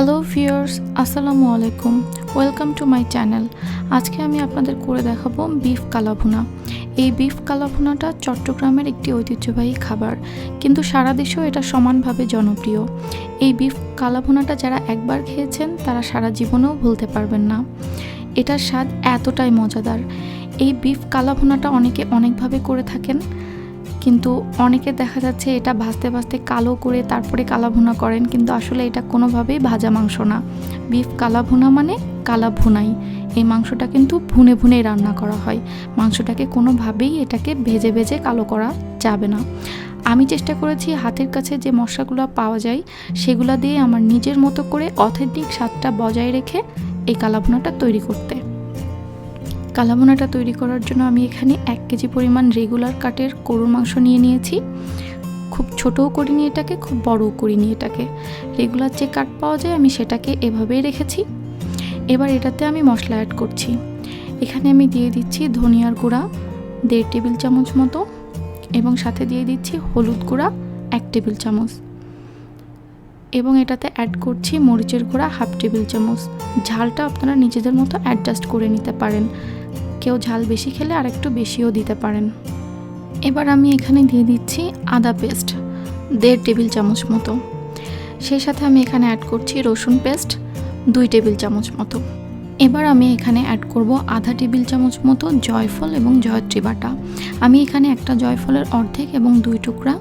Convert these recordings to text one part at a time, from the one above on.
Hello viewers, আসসালামু আলাইকুম। Welcome to my channel. আজকে আমি আপনাদের করে দেখাবো বিফ কালাভুনা। এই বিফ কালাভুনাটা চট্টগ্রামের একটি ঐতিহ্যবাহী খাবার, কিন্তু সারা দেশেও এটা সমানভাবে জনপ্রিয়। এই বিফ কালাভুনাটা যারা একবার খেয়েছেন তারা সারা জীবনেও ভুলতে পারবেন না। এটার স্বাদ এতটাই মজাদার। এই বিফ কালাভুনাটা অনেকে অনেকভাবে করে থাকেন, কিন্তু অনেকে দেখা যাচ্ছে এটা ভাজতে ভাজতে কালো করে তারপরে কালাভুনা করেন, কিন্তু আসলে এটা কোনোভাবেই ভাজা মাংস না। বিফ কালাভুনা মানে কালাভুনাই। এই মাংসটা কিন্তু ভুনে ভুনে রান্না করা হয়। মাংসটাকে কোনোভাবেই এটাকে ভেজে ভেজে কালো করা যাবে না। আমি চেষ্টা করেছি হাতের কাছে যে মশলাগুলো পাওয়া যায় সেগুলো দিয়ে আমার নিজের মতো করে অথেন্টিক স্বাদটা বজায় রেখে এই কালাভুনাটা তৈরি করতে। কালাভুনাটা তৈরি করার জন্য আমি এখানে 1 কেজি পরিমাণ রেগুলার কাটের গরুর মাংস নিয়েছি। খুব ছোটও করিনি এটাকে, খুব বড়ও করিনি এটাকে। রেগুলার যে কাট পাওয়া যায় আমি সেটাকে এভাবেই রেখেছি। এবার এটাতে আমি মশলা অ্যাড করছি। এখানে আমি দিয়ে দিচ্ছি ধনিয়ার গুঁড়া 1.5 টেবিল চামচ মতো, এবং সাথে দিয়ে দিচ্ছি হলুদ গুঁড়া 1 টেবিল চামচ, এবং এটাতে অ্যাড করছি মরিচের গুঁড়া 1/2 টেবিল চামচ। ঝালটা আপনারা নিজেদের মতো অ্যাডজাস্ট করে নিতে পারেন। কেউ ঝাল বেশি খেলে আর একটু বেশিও দিতে পারেন। এবার আমি এখানে দিয়ে দিচ্ছি আদা পেস্ট 1.5 টেবিল চামচ মতো। সেই সাথে আমি এখানে অ্যাড করছি রসুন পেস্ট 2 টেবিল চামচ মতো। এবার আমি এখানে অ্যাড করব আধা টেবিল চামচ মতো জয়ফল এবং জয়ত্রী বাটা। আমি এখানে একটা জয়ফলের অর্ধেক এবং 2 টুকরা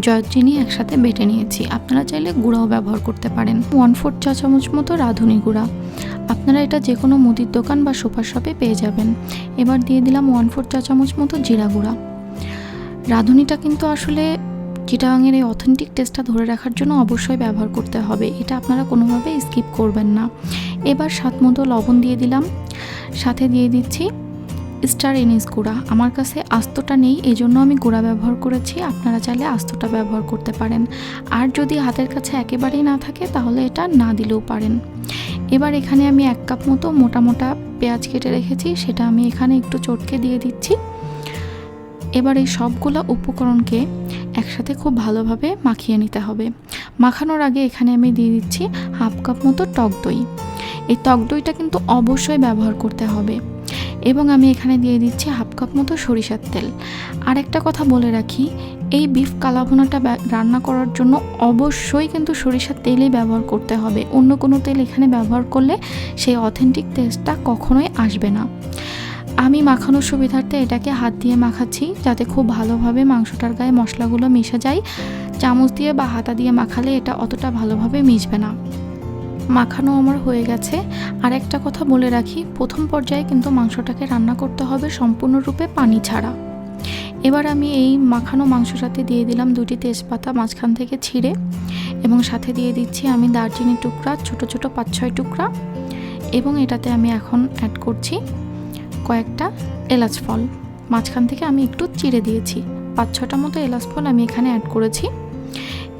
জয়ত্রী নিয়ে একসাথে বেটে নিয়েছি। আপনারা চাইলে গুঁড়াও ব্যবহার করতে পারেন। 1/4 চা চামচ মতো রাঁধুনি গুঁড়া। আপনারা এটা যে কোনো মুদির দোকান বা সুপার শপে পেয়ে যাবেন। এবার দিয়ে দিলাম 1/4 চা চামচ মতো জিরা গুঁড়া। রাঁধুনিটা কিন্তু আসলে চিটাগাংয়ের এই অথেন্টিক টেস্টটা ধরে রাখার জন্য অবশ্যই ব্যবহার করতে হবে। এটা আপনারা কোনোভাবে স্কিপ করবেন না। এবার স্বাদ মতো লবণ দিয়ে দিলাম। সাথে দিয়ে দিচ্ছি স্টার এনিস গুঁড়া। আমার কাছে আস্তটা নেই, এই জন্য আমি গুঁড়া ব্যবহার করেছি। আপনারা চাইলে আস্তটা ব্যবহার করতে পারেন। আর যদি হাতের কাছে একেবারেই না থাকে তাহলে এটা না দিলেও পারেন। এবার এখানে আমি 1 কাপ মতো মোটা মোটা পেঁয়াজ কেটে রেখেছি, সেটা আমি এখানে একটু চটকে দিয়ে দিচ্ছি। এবার এই সবগুলো উপকরণকে একসাথে খুব ভালোভাবে মাখিয়ে নিতে হবে। মাখানোর আগে এখানে আমি দিয়ে দিচ্ছি 1/2 কাপ মতো টক দই। এই টক দইটা কিন্তু অবশ্যই ব্যবহার করতে হবে। এবং আমি এখানে দিয়ে দিচ্ছি 1/2 কাপ মতো সরিষার তেল। আর একটা কথা বলে রাখি, এই বিফ কালাভুনাটা রান্না করার জন্য অবশ্যই কিন্তু সরিষার তেলই ব্যবহার করতে হবে। অন্য কোনো তেল এখানে ব্যবহার করলে সেই অথেন্টিক টেস্টটা কখনোই আসবে না। আমি মাখানোর সুবিধার্থে এটাকে হাত দিয়ে মাখাচ্ছি, যাতে খুব ভালোভাবে মাংসটার গায়ে মশলাগুলো মিশে যায়। চামচ দিয়ে বা হাতা দিয়ে মাখালে এটা অতটা ভালোভাবে মিশবে না। মাখানো আমার হয়ে গেছে। আর একটা কথা বলে রাখি, প্রথম পর্যায়ে কিন্তু মাংসটাকে রান্না করতে হবে সম্পূর্ণরূপে পানি ছাড়া। এবার আমি এই মাখানো মাংসটাতে দিয়ে দিলাম 2টি তেজপাতা মাঝখান থেকে ছিঁড়ে, এবং সাথে দিয়ে দিচ্ছি আমি দারচিনি টুকরা ছোট ছোট 5-6 টুকরা, এবং এটাতে আমি এখন অ্যাড করছি কয়েকটা এলাচ ফল। মাঝখান থেকে আমি একটু চিড়ে দিয়েছি। 5-6টা মতো এলাচ ফল আমি এখানে অ্যাড করেছি।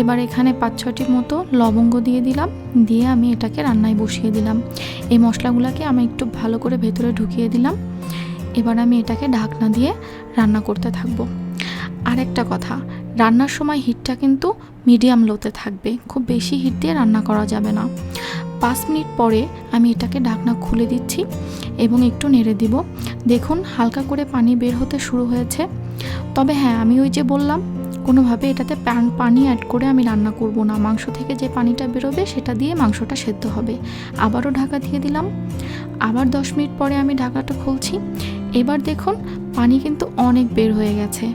এবার এখানে 5-6টি মতো লবঙ্গ দিয়ে দিলাম, দিয়ে আমি এটাকে রান্নায় বসিয়ে দিলাম। এই মশলাগুলোকে আমি একটু ভালো করে ভেতরে ঢুকিয়ে দিলাম। এবার আমি এটাকে ঢাকনা দিয়ে রান্না করতে থাকবো। আর একটা কথা, রান্নার সময় হিটটা কিন্তু মিডিয়াম লোতে থাকবে, খুব বেশি হিট দিয়ে রান্না করা যাবে না। 5 মিনিট পরে আমি এটাকে ঢাকনা খুলে দিচ্ছি এবং একটু নেড়ে দিব। দেখুন হালকা করে পানি বের হতে শুরু হয়েছে। তবে হ্যাঁ, আমি ওই যে বললাম, কোনোভাবে এটাতে পানি অ্যাড করে আমি রান্না করব না। মাংস থেকে যে পানিটা বেরোবে সেটা দিয়ে মাংসটা সেদ্ধ হবে। আবারও ঢাকা দিয়ে দিলাম। আবার 10 মিনিট পরে আমি ঢাকাটা খুলছি। এবার দেখুন পানি কিন্তু অনেক বের হয়ে গেছে,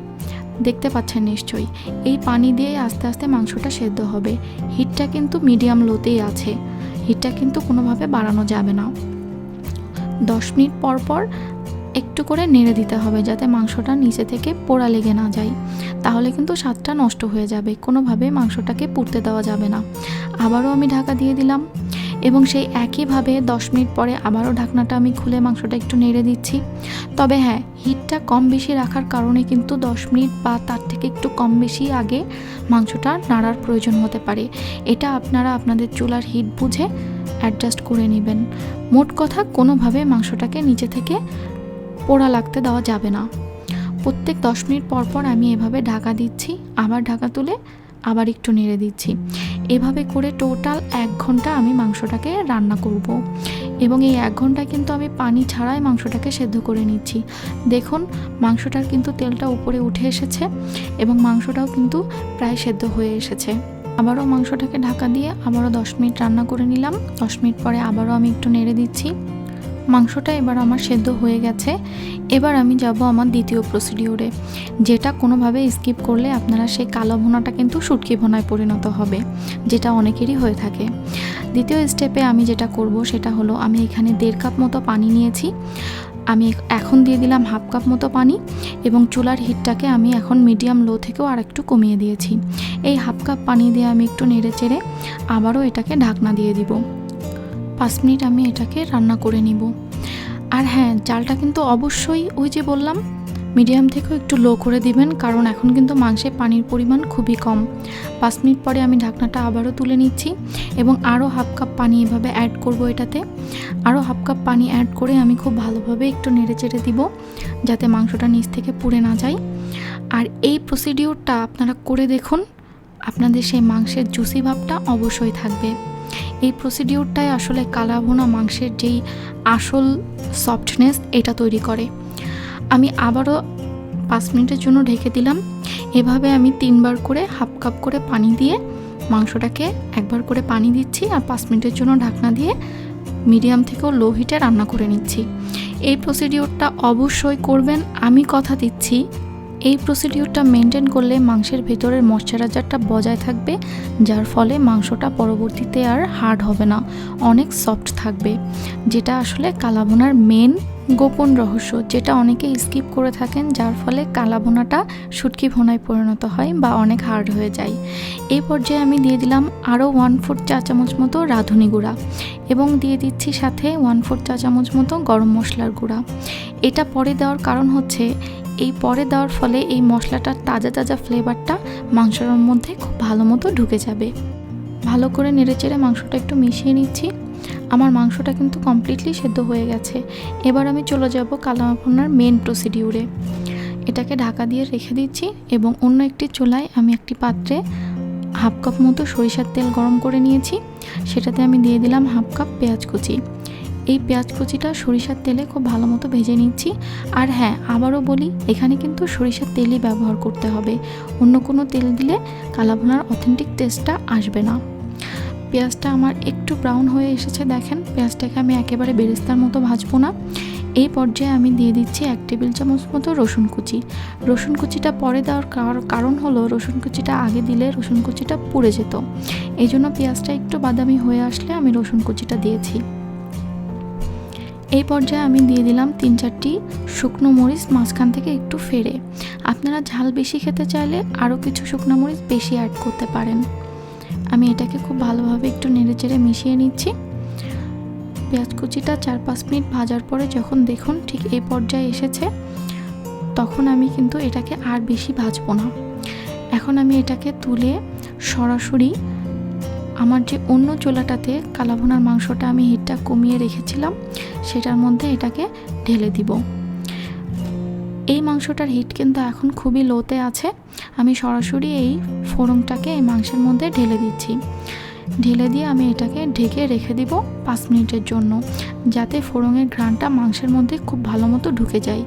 দেখতে পাচ্ছেন নিশ্চয়ই। এই পানি দিয়ে আস্তে আস্তে মাংসটা সেদ্ধ হবে। হিটটা কিন্তু মিডিয়াম লোতেই আছে, হিটটা কিন্তু কোনোভাবে বাড়ানো যাবে না। 10 মিনিট পর পর একটু করে নেড়ে দিতে হবে, যাতে মাংসটা নিচে থেকে পোড়া লেগে না যায়, তাহলে কিন্তু স্বাদটা নষ্ট হয়ে যাবে। কোনোভাবে মাংসটাকে পুড়তে দেওয়া যাবে না। আবারও আমি ঢাকা দিয়ে দিলাম, এবং সেই একইভাবে 10 মিনিট পরে আবারও ঢাকনাটা আমি খুলে মাংসটা একটু নেড়ে দিচ্ছি। তবে হ্যাঁ, হিটটা কম বেশি রাখার কারণে কিন্তু 10 মিনিট বা তার থেকে একটু কম বেশি আগে মাংসটা নাড়ার প্রয়োজন হতে পারে। এটা আপনারা আপনাদের চুলার হিট বুঝে অ্যাডজাস্ট করে নেবেন। মোট কথা, কোনোভাবে মাংসটাকে নিচে থেকে পোড়া লাগতে দেওয়া যাবে না। প্রত্যেক 10 মিনিট পর পর আমি এভাবে ঢাকা দিচ্ছি, আবার ঢাকা তুলে আবার একটু নেড়ে দিচ্ছি। এভাবে করে টোটাল 1 ঘন্টা আমি মাংসটাকে রান্না করব। এবং এই 1 ঘন্টা কিন্তু আমি পানি ছাড়াই মাংসটাকে সেদ্ধ করে নিচ্ছি। দেখুন মাংসটার কিন্তু তেলটা উপরে উঠে এসেছে এবং মাংসটাও কিন্তু প্রায় সেদ্ধ হয়ে এসেছে। আবারও মাংসটাকে ঢাকা দিয়ে আবারও 10 মিনিট রান্না করে নিলাম। 10 মিনিট পরে আবারও আমি একটু নেড়ে দিচ্ছি। মাংসটা এবার আমার সেদ্ধ হয়ে গেছে। এবার আমি যাব আমার দ্বিতীয় প্রসিডিওরে, যেটা কোনোভাবে স্কিপ করলে আপনারা সেই কালো ভুনাটা কিন্তু শুটকি ভুনায় পরিণত হবে, যেটা অনেকেরই হয়ে থাকে। দ্বিতীয় স্টেপে আমি যেটা করব সেটা হলো, আমি এখানে 1.5 কাপ মতো পানি নিয়েছি। আমি এখন দিয়ে দিলাম 1/2 কাপ মতো পানি এবং চুলার হিটটাকে আমি এখন মিডিয়াম লো থেকেও আর একটু কমিয়ে দিয়েছি। এই 1/2 কাপ পানি দিয়ে আমি একটু নেড়ে চেড়ে আবারও এটাকে ঢাকনা দিয়ে দিব। 5 মিনিট আমি এটাকে রান্না করে নিব। আর হ্যাঁ, জালটা কিন্তু অবশ্যই ওই যে বললাম মিডিয়াম থেকেও একটু লো করে দিবেন, কারণ এখন কিন্তু মাংসে পানির পরিমাণ খুবই কম। 5 মিনিট পরে আমি ঢাকনাটা আবারও তুলে নিচ্ছি এবং আরও 1/2 কাপ পানি এভাবে অ্যাড করব। এটাতে আরও 1/2 কাপ পানি অ্যাড করে আমি খুব ভালোভাবে একটু নেড়ে চেড়ে দিব, যাতে মাংসটা নিচ থেকে পুড়ে না যায়। আর এই প্রসিডিওরটা আপনারা করে দেখুন, আপনাদের সেই মাংসের জুসি ভাবটা অবশ্যই থাকবে। এই প্রসিডিওরটাই আসলে কালা ভুনা মাংসের যেই আসল সফটনেস এটা তৈরি করে। আমি আবারও 5 মিনিটের জন্য ঢেকে দিলাম। এভাবে আমি 3 বার করে 1/2 কাপ করে পানি দিয়ে মাংসটাকে একবার করে পানি দিচ্ছি আর 5 মিনিটের জন্য ঢাকনা দিয়ে মিডিয়াম থেকেও লো হিটে রান্না করে নিচ্ছি। এই প্রসিডিওরটা অবশ্যই করবেন, আমি কথা দিচ্ছি। এই প্রসিডিওরটা মেনটেন করলে মাংসের ভেতরের ময়শ্চারাইজারটা বজায় থাকবে, যার ফলে মাংসটা পরবর্তীতে আর হার্ড হবে না, অনেক সফট থাকবে, যেটা আসলে কালা ভুনার মেন গোপন রহস্য, যেটা অনেকে স্কিপ করে থাকেন, যার ফলে কালা ভুনাটা শুটকি ভুনায় পরিণত হয় বা অনেক হার্ড হয়ে যায়। এই পর্যায়ে আমি দিয়ে দিলাম আরও 1/4 চা চামচ মতো রাঁধুনি গুঁড়া এবং দিয়ে দিচ্ছি সাথে 1/4 চা চামচ মতো গরম মশলার গুঁড়া। এটা পরে দেওয়ার কারণ হচ্ছে, এই পরে দেওয়ার ফলে এই মশলাটার তাজা তাজা ফ্লেভারটা মাংসের মধ্যে খুব ভালো মতো ঢুকে যাবে। ভালো করে নেড়েচেড়ে মাংসটা একটু মিশিয়ে নিচ্ছি। আমার মাংসটা কিন্তু কমপ্লিটলি সেদ্ধ হয়ে গেছে। এবার আমি চলে যাব কালা ভুনার মেন প্রসিডিওরে। এটাকে ঢাকা দিয়ে রেখে দিচ্ছি এবং অন্য একটি চুলায় আমি একটি পাত্রে 1/2 কাপ মতো সরিষার তেল গরম করে নিয়েছি। সেটাতে আমি দিয়ে দিলাম 1/2 কাপ পেঁয়াজ কুচি। এই পেঁয়াজ কুচিটা সরিষার তেলে খুব ভালো মতো ভেজে নিচ্ছি। আর হ্যাঁ, আবারও বলি, এখানে কিন্তু সরিষার তেলই ব্যবহার করতে হবে, অন্য কোনো তেল দিলে কালা ভুনার অথেন্টিক টেস্টটা আসবে না। পেঁয়াজটা আমার একটু ব্রাউন হয়ে এসেছে, দেখেন। পেঁয়াজটাকে আমি একেবারে বেরেস্তার মতো ভাজবো না। এই পর্যায়ে আমি দিয়ে দিচ্ছি 1 টেবিল চামচ মতো রসুন কুচি। রসুন কুচিটা পরে দেওয়ার কারণ হলো, রসুন কুচিটা আগে দিলে রসুন কুচিটা পুড়ে যেত, এই জন্য পেঁয়াজটা একটু বাদামি হয়ে আসলে আমি রসুন কুচিটা দিয়েছি। এই পর্যায়ে আমি দিয়ে দিলাম 3-4টি শুকনো মরিচ মাঝখান থেকে একটু ফেড়ে। আপনারা ঝাল বেশি খেতে চাইলে আরও কিছু শুকনো মরিচ বেশি অ্যাড করতে পারেন। আমি এটাকে খুব ভালোভাবে একটু নেড়েচেড়ে মিশিয়ে নিচ্ছি। পেঁয়াজ কুচিটা 4-5 মিনিট ভাজার পরে যখন দেখুন ঠিক এই পর্যায়ে এসেছে, তখন আমি কিন্তু এটাকে আর বেশি ভাজবো না। এখন আমি এটাকে তুলে সরাসরি আমার যে অন্য চুলাটাতে কালা ভুনার মাংসটা আমি হিটটা কমিয়ে রেখেছিলাম, সেটার মধ্যে এটাকে ঢেলে দিব। এই মাংসটার হিট কিন্তু এখন খুবই লোতে আছে। আমি সরাসরি এই ফোড়নটাকে এই মাংসের মধ্যে ঢেলে দিচ্ছি। ঢেলে দিয়ে আমি এটাকে ঢেকে রেখে দিব 5 মিনিটের জন্য, যাতে ফোড়নের ঘ্রাণটা মাংসের মধ্যে খুব ভালো মতো ঢুকে যায়।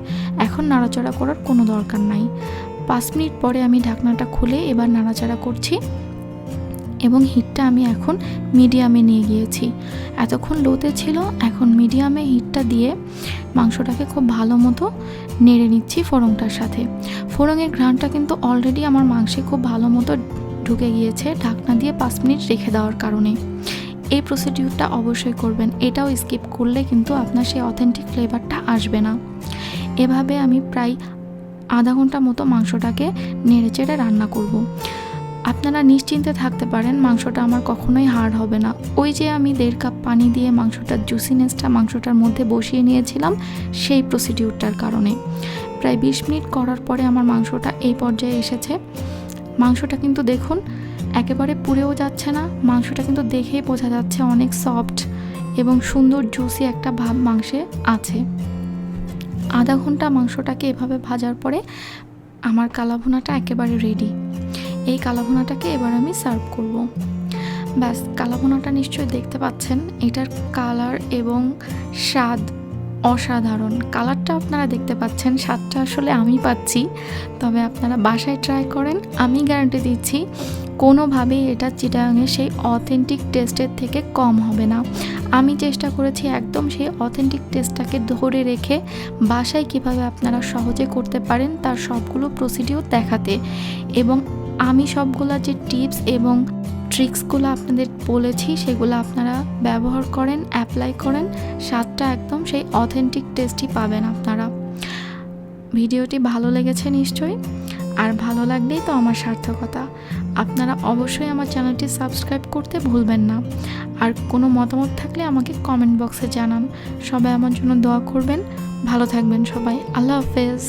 এখন নাড়াচাড়া করার কোনো দরকার নাই। 5 মিনিট পরে আমি ঢাকনাটা খুলে এবার নাড়াচাড়া করছি এবং হিটটা আমি এখন মিডিয়ামে নিয়ে গিয়েছি। এতক্ষণ লোতে ছিল, এখন মিডিয়ামে হিটটা দিয়ে মাংসটাকে খুব ভালো মতো নেড়ে নিচ্ছি ফোড়নটার সাথে। ফোড়নের ঘ্রাণটা কিন্তু অলরেডি আমার মাংসে খুব ভালো মতো ঢুকে গিয়েছে ঢাকনা দিয়ে 5 মিনিট রেখে দেওয়ার কারণে। এই প্রসিডিউরটা অবশ্যই করবেন, এটাও স্কিপ করলে কিন্তু আপনার সেই অথেন্টিক ফ্লেভারটা আসবে না। এভাবে আমি প্রায় আধা ঘন্টা মতো মাংসটাকে নেড়েচেড়ে রান্না করব। আপনারা নিশ্চিন্তে থাকতে পারেন, মাংসটা আমার কখনোই হার্ড হবে না। ওই যে আমি 1.5 কাপ পানি দিয়ে মাংসটার জুসিনেসটা মাংসটার মধ্যে বসিয়ে নিয়েছিলাম, সেই প্রসিডিউরটার কারণে। প্রায় 20 মিনিট করার পরে আমার মাংসটা এই পর্যায়ে এসেছে। মাংসটা কিন্তু দেখুন একেবারে পুড়েও যাচ্ছে না, মাংসটা কিন্তু দেখেই বোঝা যাচ্ছে অনেক সফট এবং সুন্দর জুসি একটা ভাব মাংসে আছে। আধা ঘন্টা মাংসটাকে এভাবে ভাজার পরে আমার কালা ভুনাটা একেবারে রেডি। এই কালা ভুনাটাকে এবার আমি সার্ভ করব। ব্যাস, কালাভুনাটা নিশ্চয়ই দেখতে পাচ্ছেন। এটার কালার এবং স্বাদ অসাধারণ। কালারটা আপনারা দেখতে পাচ্ছেন, স্বাদটা আসলে আমি পাচ্ছি। তবে আপনারা বাসায় ট্রাই করেন, আমি গ্যারান্টি দিচ্ছি কোনোভাবেই এটা চিটাগাংয়ের সেই অথেন্টিক টেস্টের থেকে কম হবে না। আমি চেষ্টা করেছি একদম সেই অথেন্টিক টেস্টটাকে ধরে রেখে বাসায় কিভাবে আপনারা সহজে করতে পারেন তার সবগুলো প্রসিডিওর দেখাতে, এবং আমি সবগুলা যে টিপস এবং ট্রিক্সগুলো আপনাদের বলেছি সেগুলো আপনারা ব্যবহার করেন, অ্যাপ্লাই করেন, স্বাদটা একদম সেই অথেন্টিক টেস্টই পাবেন আপনারা। ভিডিওটি ভালো লেগেছে নিশ্চয়ই, আর ভালো লাগলেই তো আমার সার্থকতা। আপনারা অবশ্যই আমার চ্যানেলটি সাবস্ক্রাইব করতে ভুলবেন না। আর কোনো মতামত থাকলে আমাকে কমেন্ট বক্সে জানান। সবাই আমার জন্য দোয়া করবেন। ভালো থাকবেন সবাই। আল্লাহ হাফেজ।